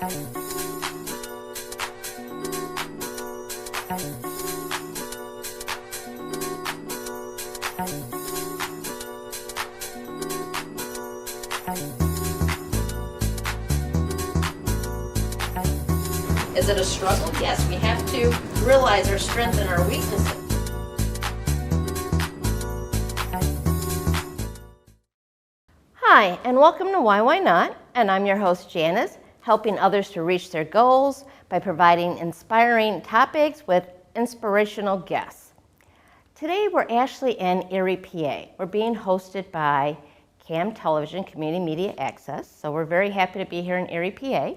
Is it a struggle? Yes, we have to realize our strengths and our weaknesses. Hi, and welcome to Why Not? And I'm your host, Janice, helping others to reach their goals by providing inspiring topics with inspirational guests. Today, we're actually in Erie, PA. We're being hosted by CAM Television Community Media Access, so we're very happy to be here in Erie, PA.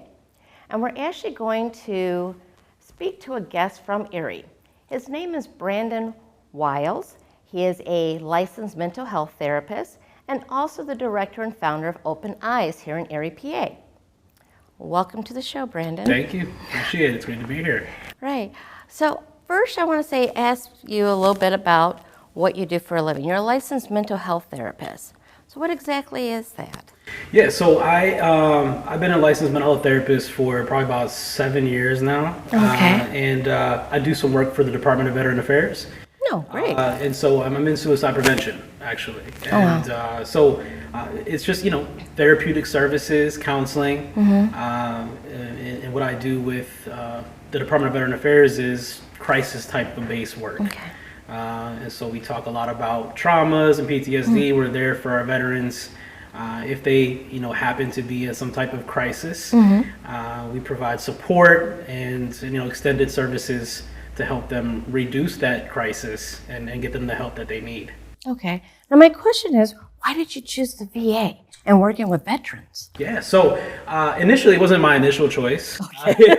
And we're actually going to speak to a guest from Erie. His name is Brandon Wyle. He is a licensed mental health therapist and also the director and founder of Open Eyes here in Erie, PA. Welcome to the show, Brandon. Thank you. Appreciate it. It's great to be here. Right. So first I want to ask you a little bit about what you do for a living. You're a licensed mental health therapist. So what exactly is that? Yeah, so I've been a licensed mental health therapist for probably about 7 years now. Okay. I do some work for the Department of Veteran Affairs. No, great. And so I'm in suicide prevention, actually. And it's just, therapeutic services, counseling. And what I do with the Department of Veteran Affairs is crisis type of base work. Okay. And so we talk a lot about traumas and PTSD. We're there for our veterans. If they, happen to be in some type of crisis, we provide support and, extended services to help them reduce that crisis and get them the help that they need. Okay. Now my question is, why did you choose the VA and working with veterans? Yeah, so initially it wasn't my initial choice. Okay.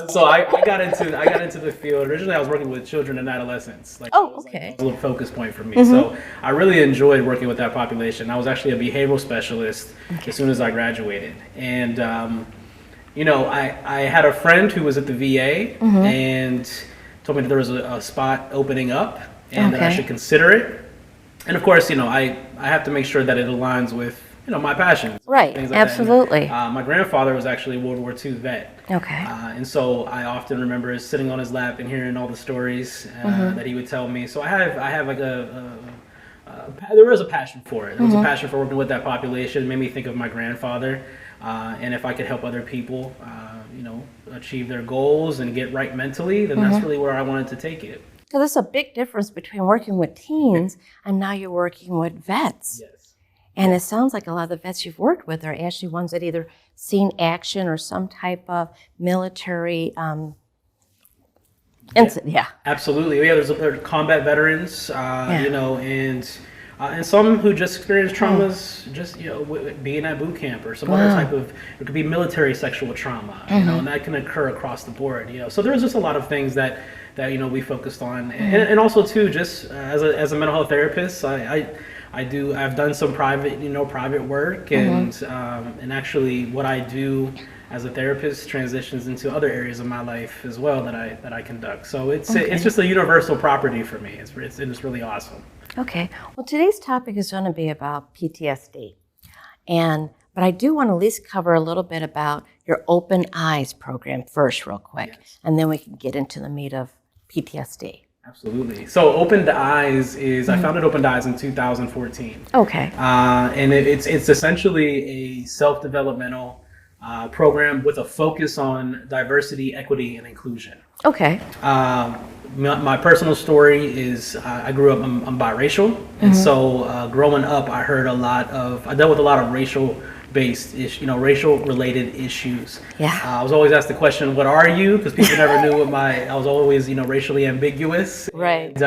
So I got into the field. Originally I was working with children and adolescents. Okay. That was a little focus point for me. So I really enjoyed working with that population. I was actually a behavioral specialist as soon as I graduated. And I had a friend who was at the VA and told me that there was a spot opening up and that I should consider it. And of course, I have to make sure that it aligns with, my passions. Right, like absolutely. My grandfather was actually a World War II vet. Okay. And so I often remember sitting on his lap and hearing all the stories that he would tell me. So I have like there was a passion for it. There was a passion for working with that population. It made me think of my grandfather. And if I could help other people, achieve their goals and get right mentally, then that's really where I wanted to take it. So there's a big difference between working with teens and now you're working with vets. Yes. And it sounds like a lot of the vets you've worked with are actually ones that either seen action or some type of military incident. Yeah. Absolutely. Yeah, there are combat veterans, and some who just experienced traumas, just being at boot camp or some other type of. It could be military sexual trauma, and that can occur across the board. So there's just a lot of things that we focused on, and also too, just as a mental health therapist, I've done some private work, and actually what I do as a therapist transitions into other areas of my life as well that I conduct. So it's just a universal property for me. It's really awesome. Okay. Well, today's topic is going to be about PTSD, but I do want to at least cover a little bit about your Open Eyes program first, real quick, and then we can get into the meat of PTSD. Absolutely. So Open Eyes I founded Open Eyes in 2014. Okay. And it's essentially a self-developmental program with a focus on diversity, equity, and inclusion. Okay. My personal story is I grew up, I'm biracial. And so growing up, I dealt with a lot of racial related issues. Yeah. I was always asked the question, what are you? Because people never knew I was always, racially ambiguous. Right.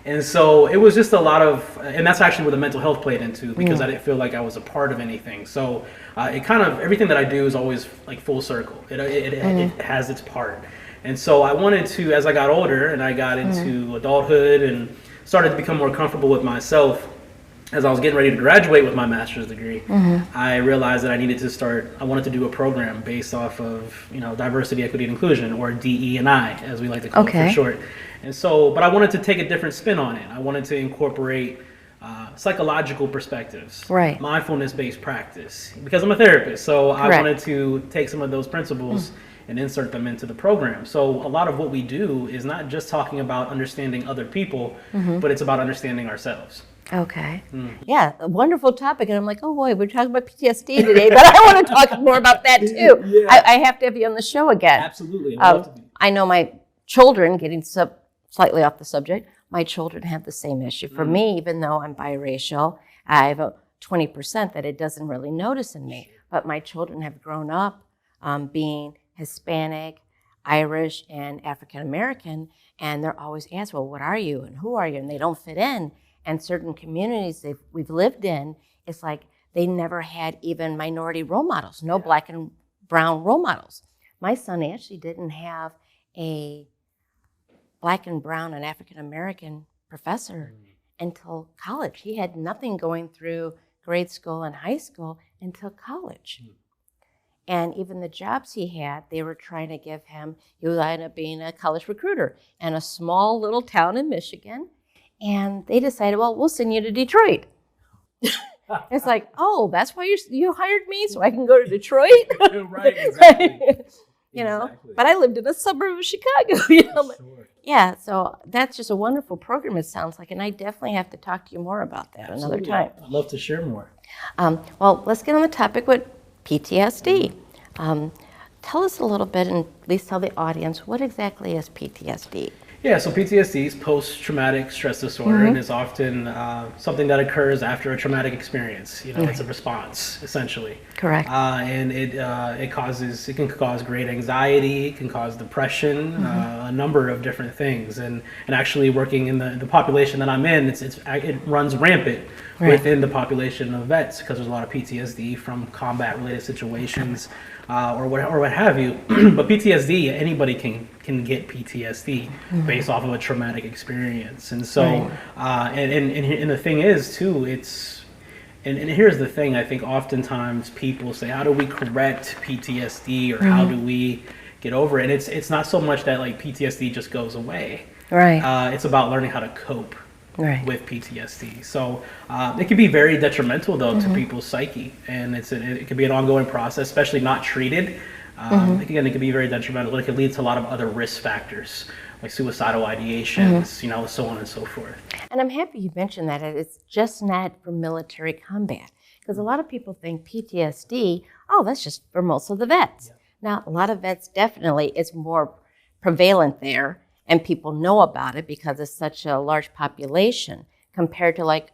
And so it was just a lot of, and that's actually where the mental health played into, because I didn't feel like I was a part of anything. So it kind of, everything that I do is always like full circle. It has its part. And so I wanted to, as I got older and I got into adulthood and started to become more comfortable with myself, as I was getting ready to graduate with my master's degree, I realized that I wanted to do a program based off of, diversity, equity, and inclusion, or DE&I, as we like to call it for short. And so, but I wanted to take a different spin on it. I wanted to incorporate psychological perspectives, Right. mindfulness-based practice. Because I'm a therapist, so I Correct. wanted to take some of those principles and insert them into the program. So a lot of what we do is not just talking about understanding other people, but it's about understanding ourselves. Okay. Yeah, a wonderful topic. And I'm like, oh boy, we're talking about PTSD today, but I want to talk more about that too. Yeah. I have to have you on the show again. Absolutely. I'd love to be. I know my children, getting slightly off the subject, my children have the same issue. For me, even though I'm biracial, I have a 20% that it doesn't really notice in me. But my children have grown up being Hispanic, Irish, and African American, and they're always asked, well, what are you and who are you? And they don't fit in. And certain communities we've lived in, it's like they never had even minority role models, no black and brown role models. My son actually didn't have a black and brown and African American professor until college. He had nothing going through grade school and high school until college. And even the jobs he had, they were trying to give him, he would end up being a college recruiter in a small little town in Michigan. And they decided, well, we'll send you to Detroit. It's like, oh, that's why you hired me, so I can go to Detroit? Right, exactly. You know, Exactly. but I lived in a suburb of Chicago, you know. Sure. Yeah, so that's just a wonderful program, it sounds like, and I definitely have to talk to you more about that another time. I'd love to share more. Well, let's get on the topic with PTSD. Tell us a little bit, and at least tell the audience, what exactly is PTSD? Yeah, so PTSD is post-traumatic stress disorder, and it's often something that occurs after a traumatic experience. You know, it's a response, essentially. Correct. And it can cause great anxiety, it can cause depression, a number of different things. And actually, working in the population that I'm in, it runs rampant within the population of vets because there's a lot of PTSD from combat-related situations. Or what have you. But PTSD, anybody can get PTSD based off of a traumatic experience. And so, and the thing is too, and here's the thing, I think oftentimes people say, how do we correct PTSD or how do we get over it? And it's not so much that like PTSD just goes away. Right. It's about learning how to cope. Right. With PTSD. So it can be very detrimental though to people's psyche, and it can be an ongoing process, especially not treated. Again, it can be very detrimental. It can lead to a lot of other risk factors like suicidal ideations, you know, so on and so forth. And I'm happy you mentioned that it's just not for military combat, because a lot of people think PTSD, oh, that's just for most of the vets. Now, a lot of vets definitely, it's more prevalent there. And people know about it because it's such a large population compared to like,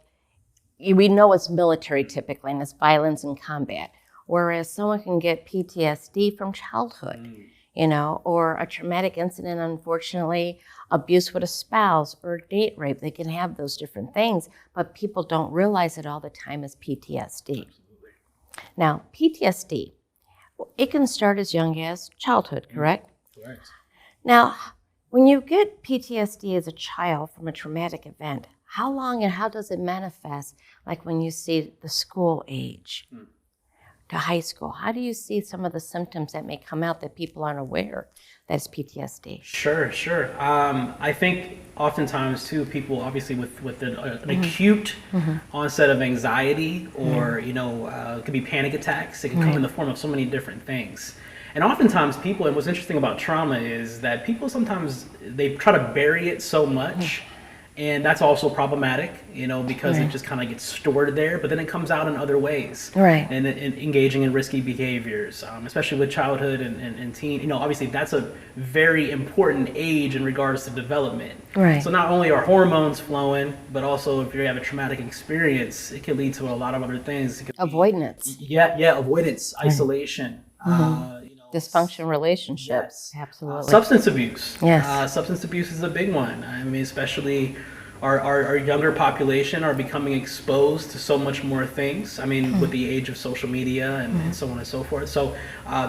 we know it's military typically and it's violence and combat. Whereas someone can get PTSD from childhood, you know, or a traumatic incident, unfortunately, abuse with a spouse or date rape. They can have those different things, but people don't realize it all the time as PTSD. Now, PTSD, it can start as young as childhood, correct? Correct. Now, when you get PTSD as a child from a traumatic event, how long and how does it manifest? Like when you see the school age to high school, how do you see some of the symptoms that may come out that people aren't aware that it's PTSD? Sure. I think oftentimes too, people obviously with an acute onset of anxiety or, you know, it could be panic attacks. It can come in the form of so many different things. And oftentimes people, and what's interesting about trauma is that people sometimes, they try to bury it so much, and that's also problematic, you know, because it just kind of gets stored there, but then it comes out in other ways. Right. And engaging in risky behaviors, especially with childhood and teen, you know, obviously that's a very important age in regards to development. Right. So not only are hormones flowing, but also if you have a traumatic experience, it can lead to a lot of other things. It could Avoidance. avoidance, isolation, Dysfunction relationships. Yes. Absolutely. Substance abuse. Yes. Substance abuse is a big one. I mean, especially our younger population are becoming exposed to so much more things. I mean, with the age of social media and so on and so forth. So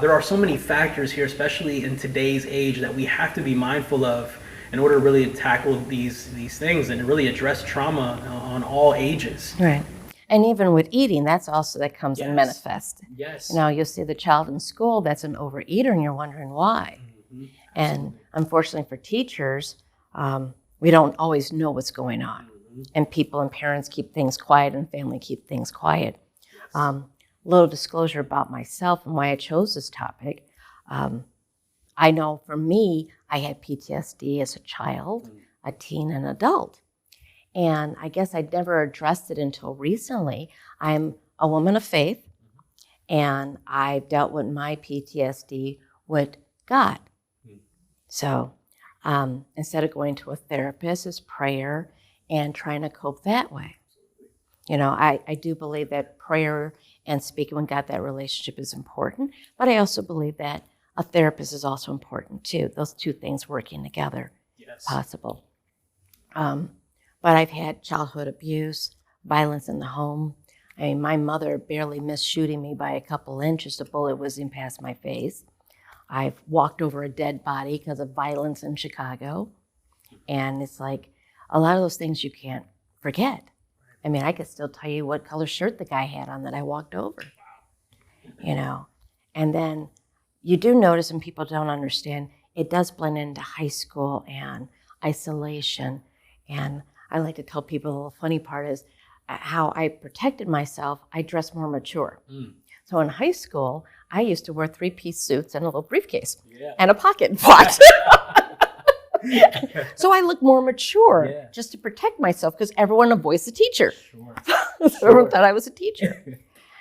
there are so many factors here, especially in today's age, that we have to be mindful of in order to really tackle these things and really address trauma on all ages. Right. And even with eating, that's also that comes and Yes. manifests. Yes. You know, you'll see the child in school that's an overeater, and you're wondering why. And unfortunately for teachers, we don't always know what's going on. and people and parents keep things quiet and family keep things quiet. Little disclosure about myself and why I chose this topic. I know for me, I had PTSD as a child, a teen, and adult. And I guess I'd never addressed it until recently. I'm a woman of faith, and I've dealt with my PTSD with God. So instead of going to a therapist, it's prayer and trying to cope that way. You know, I do believe that prayer and speaking with God, that relationship is important, but I also believe that a therapist is also important too. Those two things working together, possible. But I've had childhood abuse, violence in the home. I mean, my mother barely missed shooting me by a couple inches. The bullet whizzing past my face. I've walked over a dead body because of violence in Chicago. And it's like a lot of those things you can't forget. I mean, I could still tell you what color shirt the guy had on that I walked over, you know. And then you do notice, and people don't understand, it does blend into high school and isolation. And I like to tell people the funny part is how I protected myself, I dressed more mature. So in high school, I used to wear 3-piece suits and a little briefcase and a pocket watch. So I looked more mature just to protect myself because everyone avoids the teacher. Everyone thought I was a teacher.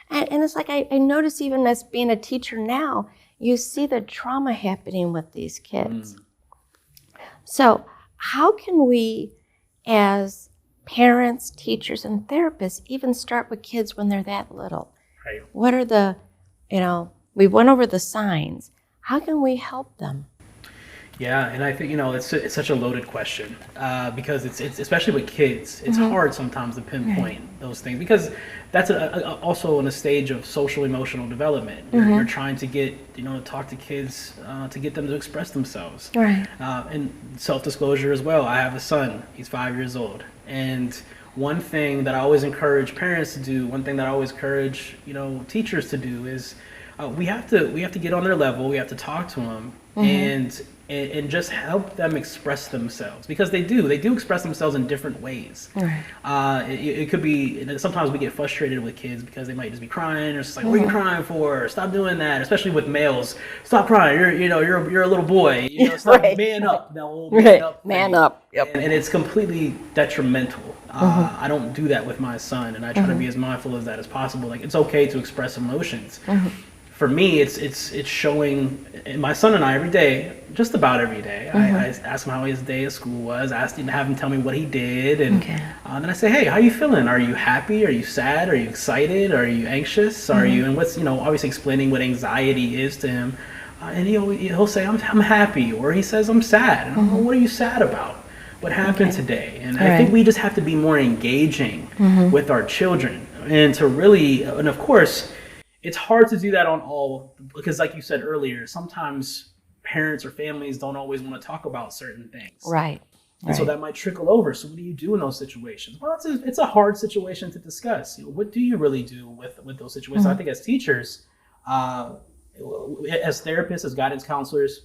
And it's like I notice even as being a teacher now, you see the trauma happening with these kids. So how can we, as parents, teachers, and therapists, even start with kids when they're that little? What are the, we went over the signs. How can we help them? Yeah, and I think, it's such a loaded question because it's especially with kids, it's hard sometimes to pinpoint those things because that's also in a stage of social emotional development. You're trying to get, talk to kids to get them to express themselves. And self-disclosure as well. I have a son, he's 5 years old. And one thing that I always encourage parents to do, one thing that I always encourage, teachers to do is we have to get on their level, we have to talk to them and just help them express themselves because they do express themselves in different ways. It could be, sometimes we get frustrated with kids because they might just be crying or it's like, what are you crying for? Stop doing that, especially with males. Stop crying, you're a little boy, stop, man up. Man up. And it's completely detrimental. I don't do that with my son, and I try to be as mindful of that as possible. Like, it's okay to express emotions. For me, it's showing my son and I every day, just about every day. I ask him how his day at school was. I asked him to have him tell me what he did, and then I say, "Hey, how are you feeling? Are you happy? Are you sad? Are you excited? Are you anxious? Are you?" And what's obviously explaining what anxiety is to him, and he'll say, "I'm happy," or he says, "I'm sad." And I'm like, "What are you sad about? What happened today?" And I think we just have to be more engaging with our children, and to really, and of course. It's hard to do that on all, because like you said earlier, sometimes parents or families don't always want to talk about certain things. And so that might trickle over. So what do you do in those situations? Well, it's a hard situation to discuss. What do you really do with those situations? I think as teachers, as therapists, as guidance counselors,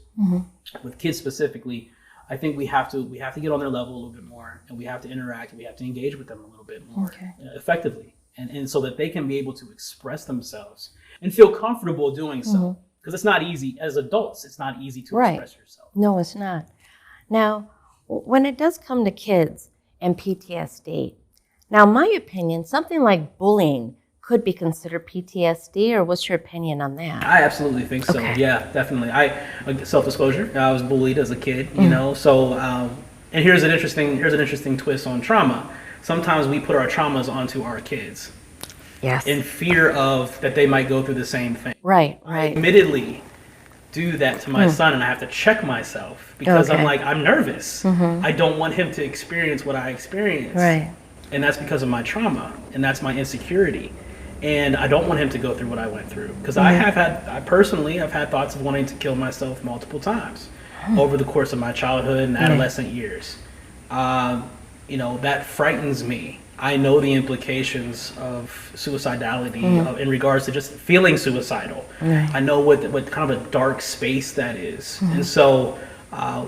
with kids specifically, I think we have to get on their level a little bit more, and we have to interact, and we have to engage with them a little bit more effectively. And so that they can be able to express themselves and feel comfortable doing so. Because it's not easy, as adults, it's not easy to express yourself. No, it's not. Now, when it does come to kids and PTSD, now my opinion, something like bullying could be considered PTSD, or what's your opinion on that? I absolutely think so. Yeah, definitely. Self-disclosure, I was bullied as a kid, so, and here's an interesting twist on trauma. Sometimes we put our traumas onto our kids. In fear of that they might go through the same thing. I admittedly do that to my son, and I have to check myself because I'm nervous. I don't want him to experience what I experienced. And that's because of my trauma, and that's my insecurity. And I don't want him to go through what I went through because I personally have had thoughts of wanting to kill myself multiple times over the course of my childhood and adolescent years. That frightens me. I know the implications of suicidality in regards to just feeling suicidal. I know what kind of a dark space that is. And so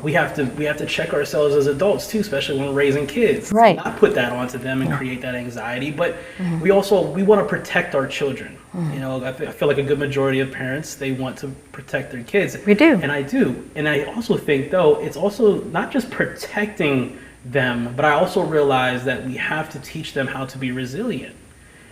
we have to check ourselves as adults too, especially when we're raising kids. Right. Not put that onto them and create that anxiety, but we want to protect our children. You know, I feel like a good majority of parents, they want to protect their kids. We do. And I do. And I also think, though, it's also not just protecting them, but I also realize that we have to teach them how to be resilient.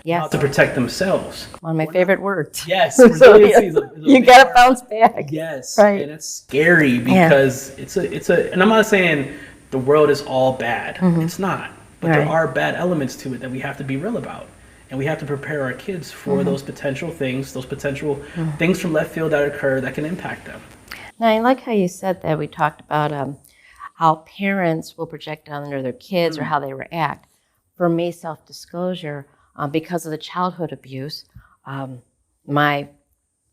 Yes. How to protect themselves. One of my favorite words. Yes, resiliency is a you big got to word. bounce back. Yes, Right. and it's scary because it's a. And I'm not saying the world is all bad. It's not, but there are bad elements to it that we have to be real about, and we have to prepare our kids for those potential things, things from left field that occur that can impact them. Now, I like how you said that. We talked about how parents will project onto their kids or how they react. For me, self-disclosure. Because of the childhood abuse, my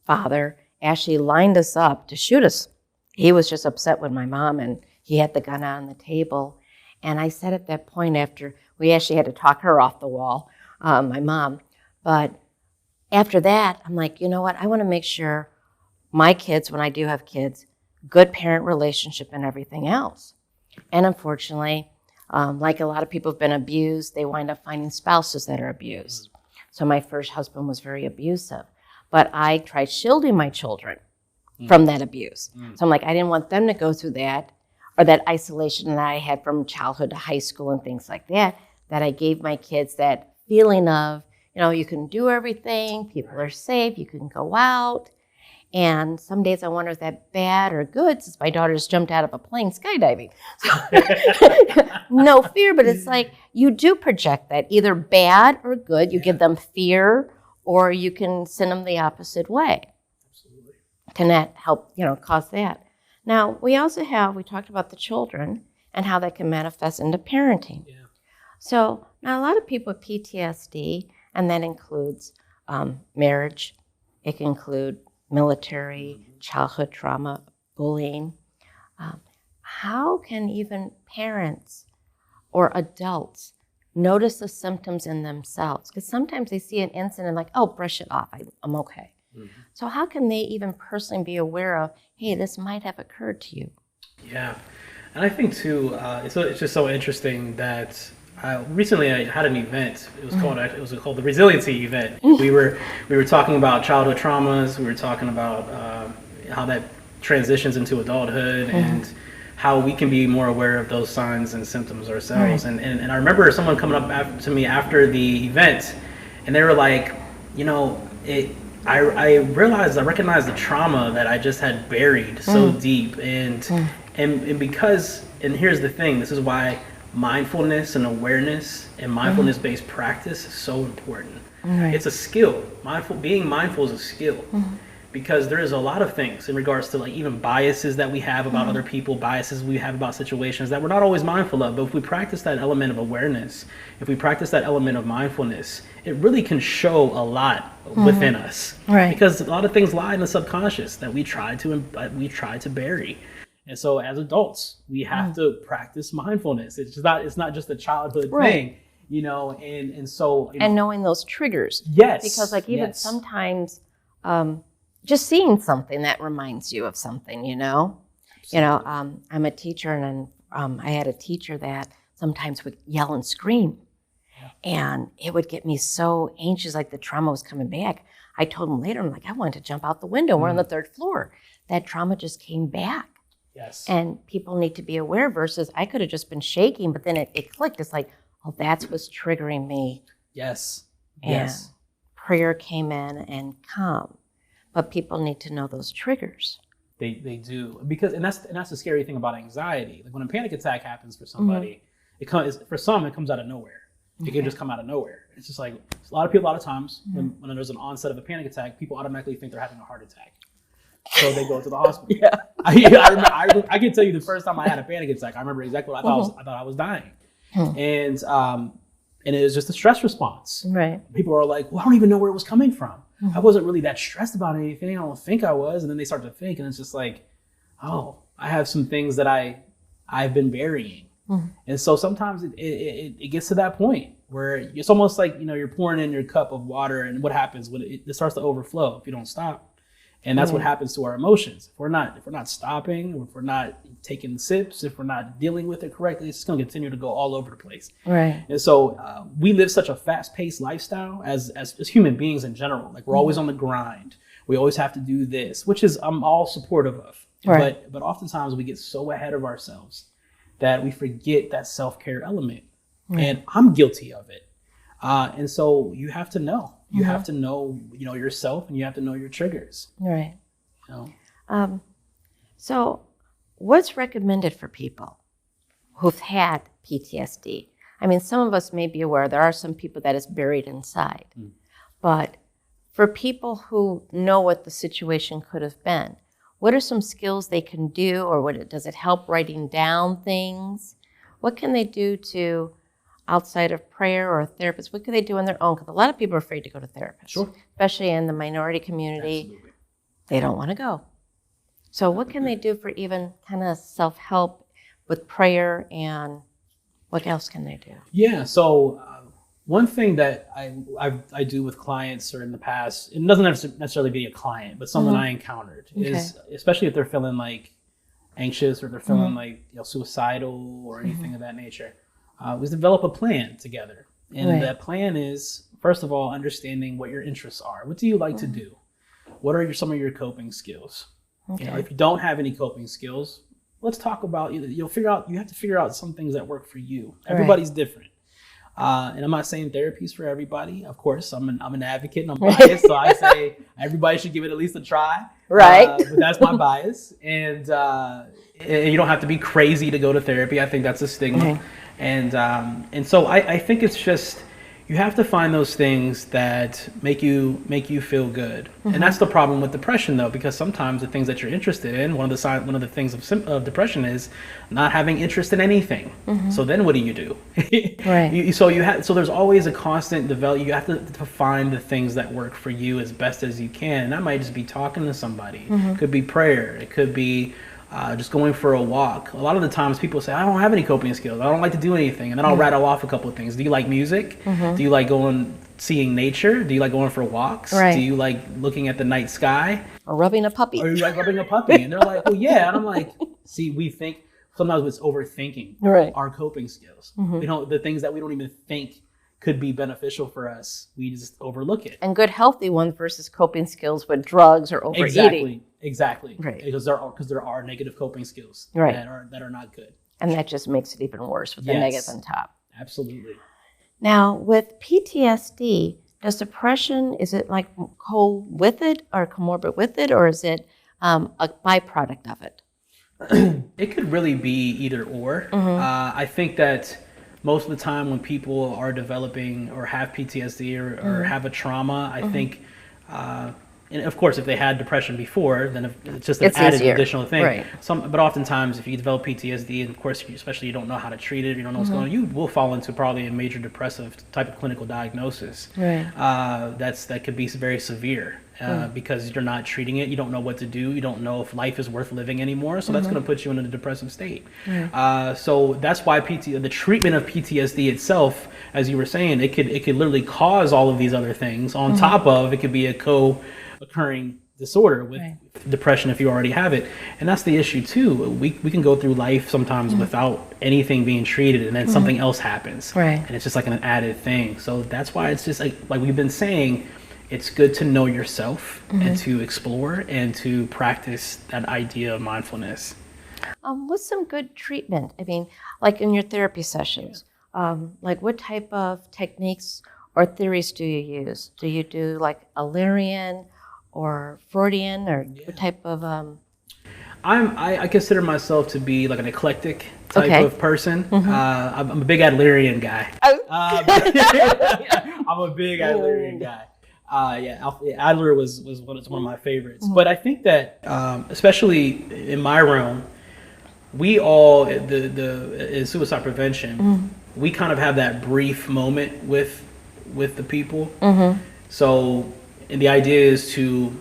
father actually lined us up to shoot us. He was just upset with my mom, and he had the gun on the table. And I said at that point, after we actually had to talk her off the wall, my mom, but after that, I'm like, you know what? I want to make sure my kids, when I do have kids, good parent relationship and everything else. And unfortunately, like a lot of people have been abused, they wind up finding spouses that are abused. So my first husband was very abusive, but I tried shielding my children from that abuse. So I'm like, I didn't want them to go through that or that isolation that I had from childhood to high school and things like that, that I gave my kids that feeling of, you know, you can do everything, people are safe, you can go out. And some days I wonder if that's bad or good, since my daughter just jumped out of a plane skydiving. So, no fear, but it's like you do project that, either bad or good. You give them fear, or you can send them the opposite way. Absolutely. Can that help, you know, cause that? Now, we talked about the children and how that can manifest into parenting. Yeah. So now a lot of people with PTSD, and that includes marriage. It can include military, childhood trauma, bullying. How can even parents or adults notice the symptoms in themselves? Because sometimes they see an incident like, oh, brush it off, I'm okay. So how can they even personally be aware of, hey, this might have occurred to you? Yeah, and I think too, it's just so interesting that recently I had an event. It was called the Resiliency Event. We were talking about childhood traumas. We were talking about how that transitions into adulthood and how we can be more aware of those signs and symptoms ourselves. And I remember someone coming up to me after the event, and they were like, you know, I recognized the trauma that I just had buried so deep, and because, and here's the thing, this is why mindfulness and awareness and mindfulness-based practice is so important. Right. It's a skill. Being mindful is a skill, because there is a lot of things in regards to, like, even biases that we have about other people, biases we have about situations that we're not always mindful of. But if we practice that element of awareness, if we practice that element of mindfulness, it really can show a lot within us. Right. Because a lot of things lie in the subconscious that we try to bury. And so as adults, we have to practice mindfulness. It's not just a childhood thing, you know, and so, you know, and knowing those triggers. Yes. Because, like, even sometimes just seeing something that reminds you of something, you know. Absolutely. You know, I'm a teacher, and I had a teacher that sometimes would yell and scream. And it would get me so anxious, like the trauma was coming back. I told him later, I'm like, I wanted to jump out the window. We're on the 3rd floor. That trauma just came back. Yes. And people need to be aware, versus I could have just been shaking, but then it clicked. It's like, oh, that's what's triggering me. Yes. And yes. Prayer came in and calm. But people need to know those triggers. They do, because and that's the scary thing about anxiety. Like, when a panic attack happens for somebody, it comes out of nowhere. It can just come out of nowhere. It's just like a lot of times when there's an onset of a panic attack, people automatically think they're having a heart attack. So they go to the hospital. Yeah. I can tell you the first time I had a panic attack, I remember exactly what I thought. I thought I was dying. And it was just a stress response. Right. People are like, well, I don't even know where it was coming from. I wasn't really that stressed about anything. I don't think I was. And then they start to think, and it's just like, oh, I have some things that I've been burying. And so sometimes it gets to that point where it's almost like, you know, you're pouring in your cup of water, and what happens when it starts to overflow if you don't stop. And that's what happens to our emotions. If we're not stopping, or if we're not taking sips, if we're not dealing with it correctly, it's just going to continue to go all over the place. Right. And so we live such a fast-paced lifestyle as human beings in general. Like we're always on the grind. We always have to do this, which is I'm all supportive of. Right. But oftentimes we get so ahead of ourselves that we forget that self-care element. Right. And I'm guilty of it. And so you have to know. You have to know, yourself, and you have to know your triggers. Right. So what's recommended for people who've had PTSD? I mean, some of us may be aware there are some people that is buried inside. But for people who know what the situation could have been, what are some skills they can do, or does it help writing down things? What can they do to, outside of prayer or a therapist, what can they do on their own? Because a lot of people are afraid to go to therapists, Sure. Especially in the minority community. Absolutely. They don't want to go. So what can they do for even kind of self-help with prayer, and what else can they do? Yeah, so one thing that I do with clients, or in the past, it doesn't necessarily be a client, but someone I encountered, is especially if they're feeling like anxious, or they're feeling like suicidal or anything of that nature, was develop a plan together. And that plan is, first of all, understanding what your interests are. What do you like to do? What are some of your coping skills? Okay. If you don't have any coping skills, let's talk about, you have to figure out some things that work for you. Everybody's different. And I'm not saying therapy is for everybody. Of course, I'm an advocate and I'm biased, so I say everybody should give it at least a try. Right. But that's my bias. And you don't have to be crazy to go to therapy. I think that's a stigma. And so I think it's just, you have to find those things that make you feel good. And that's the problem with depression, though, because sometimes the things that you're interested in, one of the things of depression is not having interest in anything. So then what do you do? Right. So there's always a constant development. You have to find the things that work for you as best as you can. And that might just be talking to somebody. It could be prayer. It could be just going for a walk. A lot of the times people say, I don't have any coping skills. I don't like to do anything. And then I'll rattle off a couple of things. Do you like music? Do you like seeing nature? Do you like going for walks? Right. Do you like looking at the night sky? Or rubbing a puppy. Or you like rubbing a puppy? And they're like, well, yeah. And I'm like, see, we think sometimes it's overthinking our coping skills. The things that we don't even think could be beneficial for us, we just overlook it. And good healthy ones versus coping skills with drugs or overeating. Exactly. Right. Because there are negative coping skills that are not good. And that just makes it even worse with the negative on top. Absolutely. Now, with PTSD, does depression, is it like with it or comorbid with it, or is it a byproduct of it? It could really be either or. I think that most of the time when people are developing or have PTSD or have a trauma, I think, and of course, if they had depression before, then it's just an added additional thing. Right. But oftentimes, if you develop PTSD, and of course, especially you don't know how to treat it, you don't know what's going on, you will fall into probably a major depressive type of clinical diagnosis. Right. That could be very severe because you're not treating it. You don't know what to do. You don't know if life is worth living anymore. So that's going to put you in a depressive state. Right. So that's why the treatment of PTSD itself, as you were saying, it could literally cause all of these other things. On top of it could be a co-occurring disorder with depression if you already have it. And that's the issue too. We can go through life sometimes without anything being treated, and then something else happens. Right. And it's just like an added thing. So that's why it's just like we've been saying, it's good to know yourself and to explore and to practice that idea of mindfulness. What's some good treatment? I mean, like in your therapy sessions, like what type of techniques or theories do you use? Do you do like Illyrian or Freudian, or what type of? I consider myself to be like an eclectic type of person. I'm a big Adlerian guy. I'm a big Adlerian guy. Adler was one of my favorites. But I think that especially in my realm, we all in suicide prevention, we kind of have that brief moment with the people. So, and the idea is to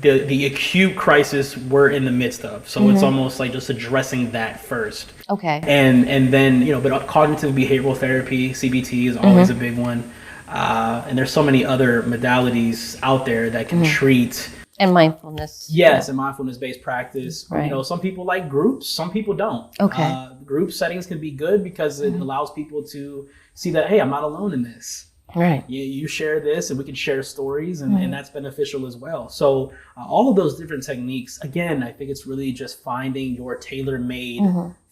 the acute crisis we're in the midst of. So it's almost like just addressing that first. Okay. And then but cognitive behavioral therapy, CBT, is always a big one. And there's so many other modalities out there that can treat And mindfulness. Yes, and mindfulness-based practice. Right. You know, some people like groups, some people don't. Okay. Group settings can be good because it allows people to see that, hey, I'm not alone in this. Right. You share this and we can share stories and that's beneficial as well. So all of those different techniques, again, I think it's really just finding your tailor-made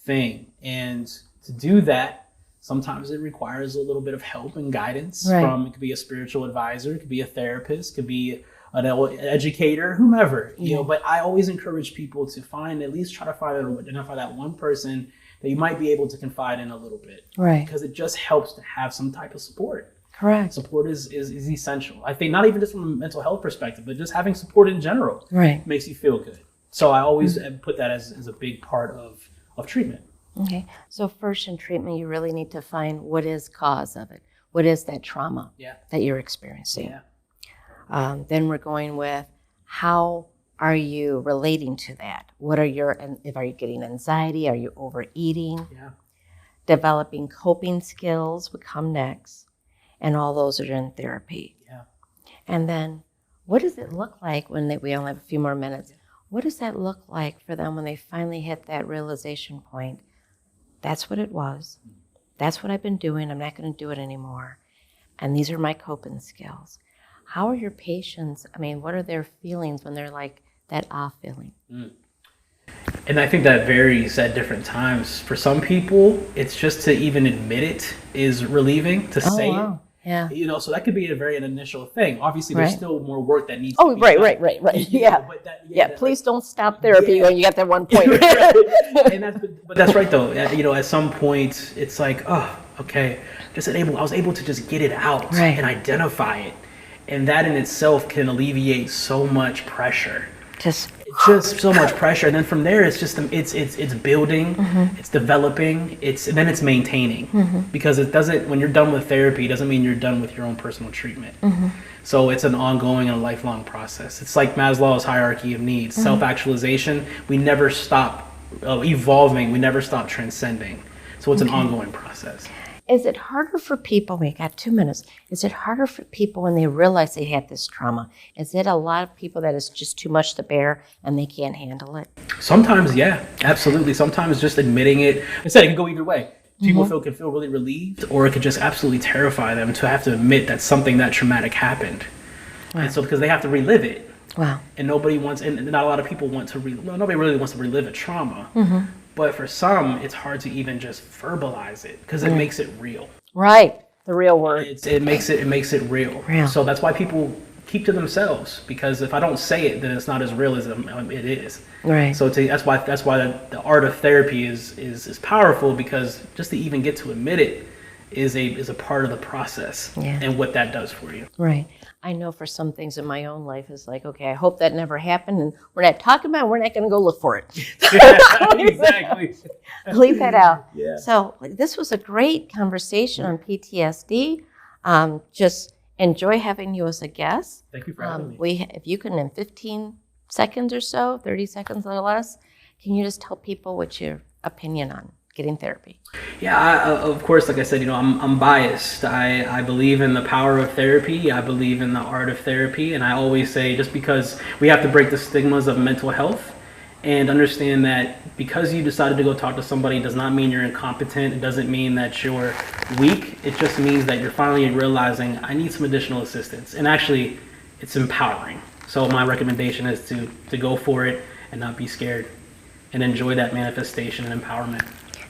thing. And to do that, sometimes it requires a little bit of help and guidance from, it could be a spiritual advisor, it could be a therapist, it could be an educator, whomever, you know, but I always encourage people to at least try to find or identify that one person that you might be able to confide in a little bit. Right. Because it just helps to have some type of support. Correct. Support is essential. I think not even just from a mental health perspective, but just having support in general makes you feel good. So I always put that as a big part of treatment. Okay. So first in treatment, you really need to find what is cause of it. What is that trauma that you're experiencing? Yeah. Then we're going with how are you relating to that? What are are you getting anxiety? Are you overeating? Yeah. Developing coping skills would come next. And all those are in therapy. Yeah. And then what does it look like when we only have a few more minutes? What does that look like for them when they finally hit that realization point? That's what it was. That's what I've been doing. I'm not going to do it anymore. And these are my coping skills. How are your patients? I mean, what are their feelings when they're like that off feeling? And I think that varies at different times. For some people, it's just to even admit it is relieving to say it. Yeah. You know, so that could be a very initial thing. Obviously, there's still more work that needs to be done. Right. Yeah. Please don't stop therapy when you get that one point. But that's right, though. You know, at some point, it's like, oh, okay. I was able to just get it out and identify it. And that in itself can alleviate so much pressure. Just so much pressure. And then from there, it's just, it's building, it's developing, and then it's maintaining. Because it doesn't, when you're done with therapy, it doesn't mean you're done with your own personal treatment. So it's an ongoing and a lifelong process. It's like Maslow's hierarchy of needs, self-actualization. We never stop evolving. We never stop transcending. So it's an ongoing process. Is it harder for people, we got 2 minutes, is it harder for people when they realize they had this trauma? Is it a lot of people that it's just too much to bear and they can't handle it? Sometimes, yeah, absolutely. Sometimes just admitting it, I said it can go either way. People can feel really relieved, or it could just absolutely terrify them to have to admit that something that traumatic happened. Wow. And so because they have to relive it. Wow. And nobody wants, and not a lot of people want to nobody really wants to relive a trauma. But for some, it's hard to even just verbalize it because it makes it real. Right, the real word. It makes it real. So that's why people keep to themselves, because if I don't say it, then it's not as real as it is. Right. So that's why the art of therapy is powerful, because just to even get to admit it is a part of the process and what that does for you. Right. I know for some things in my own life is like, okay, I hope that never happened, and we're not talking about it, we're not going to go look for it. Exactly. Leave that out. Yeah. So this was a great conversation on PTSD. Just enjoy having you as a guest. Thank you for having me. If you can, in 15 seconds or so, 30 seconds or less, can you just tell people what's your opinion on getting therapy? Yeah, of course, like I said, I'm biased. I believe in the power of therapy. I believe in the art of therapy. And I always say, just because we have to break the stigmas of mental health and understand that because you decided to go talk to somebody does not mean you're incompetent. It doesn't mean that you're weak. It just means that you're finally realizing, I need some additional assistance. And actually, it's empowering. So my recommendation is to go for it and not be scared and enjoy that manifestation and empowerment.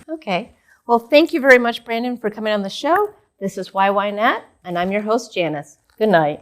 Okay. Well, thank you very much, Brandon, for coming on the show. This is Why Not? And I'm your host, Janice. Good night.